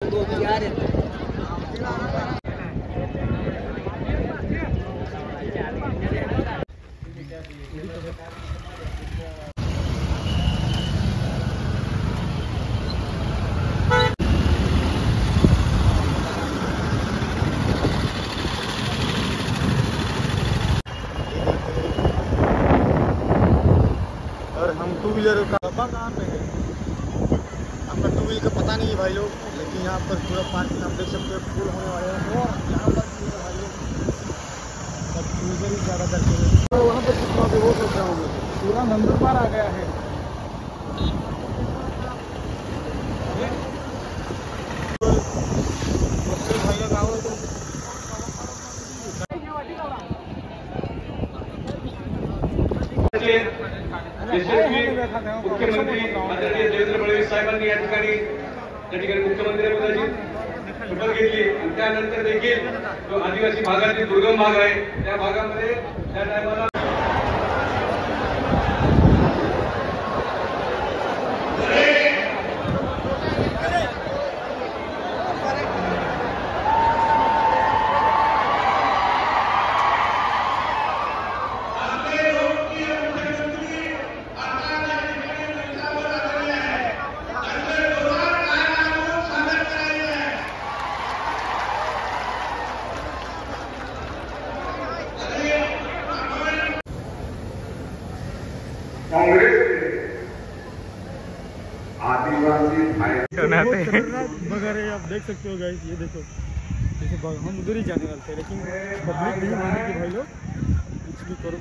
और हम two wheeler का डब्बा कहाँ पे है? आपका टू व्हीलर का पता नहीं है भाई लोग, लेकिन यहाँ पर पूरा पार्किंग आप देख सकते हो फुल होने वाले हैं। और यहाँ पर भाई लोग सब यूजर ही ज़्यादा करते हैं। तो वहाँ पर कितना पे वो सोच रहा हूँ पूरा नंदुरबार आ गया है। भाई लोग आओ तो मुख्यमंत्री आदरणीय देवेंद्र फडणवीस साहेबांनी या ठिकाणी मुख्यमंत्र्यांची शपथ घेतली आणि त्यानंतर देखील जो आदिवासी भागातील दुर्गम भाग आहे त्या भागामध्ये त्या टायमाला आदिवासी भाई वगैरह आप देख सकते हो गाइस। ये देखो जैसे हम उधर ही जाने वाले थे, लेकिन पब्लिक नहीं मानी कि भाई लोग कुछ भी करो।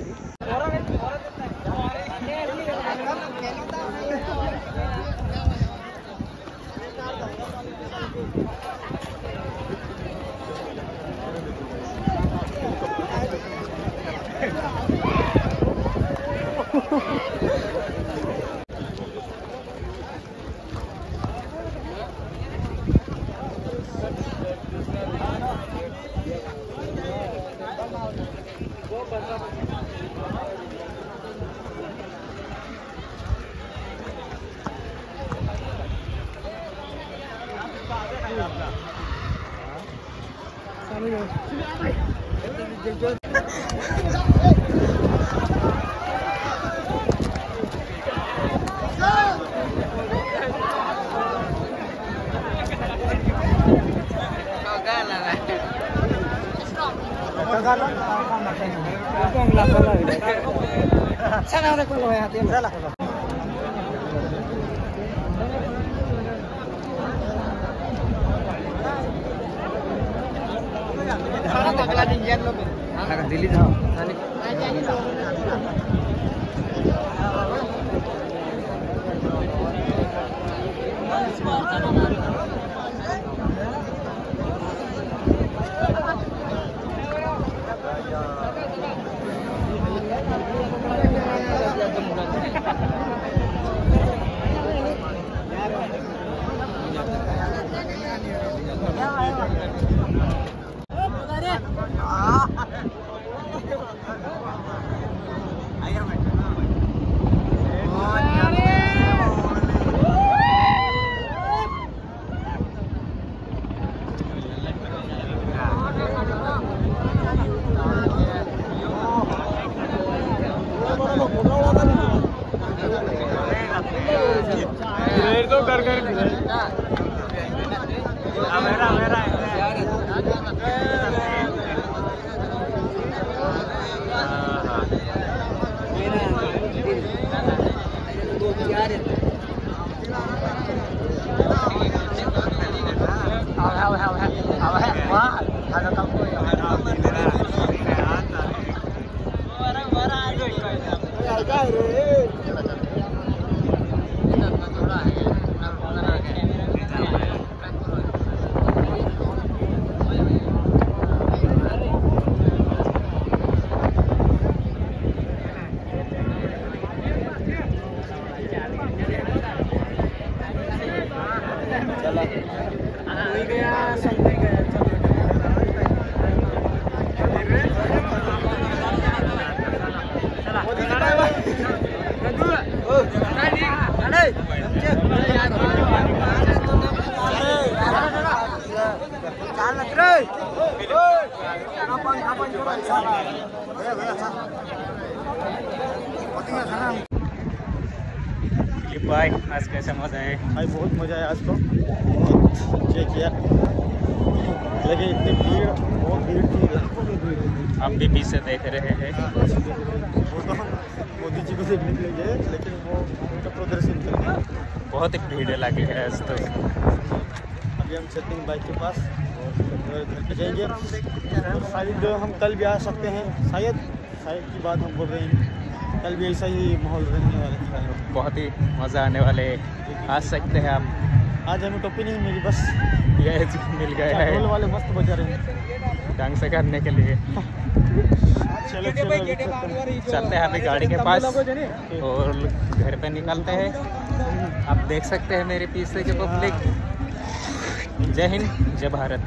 Sana udah keluar ya hati. Sana bakal dinjan lo. Nak dili dah. भाई आज कैसा मजा है? भाई बहुत मजा आया आज तो, बहुत एंजॉय किया, लेकिन इतनी भीड़, बहुत भीड़ थी, लाखों की भीड़ थी। आप भी पीछे देख रहे हैं। वो तो हम मोदी जी को देखने के लिए गए, लेकिन वो उनका प्रदर्शन कर गया। बहुत ही भीड़ लगी है आज तो। अभी हम चलते हैं बाइक के पास और घर पे जाएंगे, और शायद हम कल भी आ सकते हैं, शायद की बात हम बोल रहे हैं, कल भी ऐसा ही माहौल रहने वाला है। बहुत ही मज़ा आने वाले, आ सकते हैं आप। आज हमें टोपी नहीं मिली, बस ये मिल गए ढोल हैं वाले मस्त बजा रहे हैं ढंग से करने के लिए। चलो चलते हैं अभी गाड़ी के पास और घर पे निकलते हैं। आप देख सकते हैं मेरे पीछे के पब्लिक। जय हिंद, जय भारत।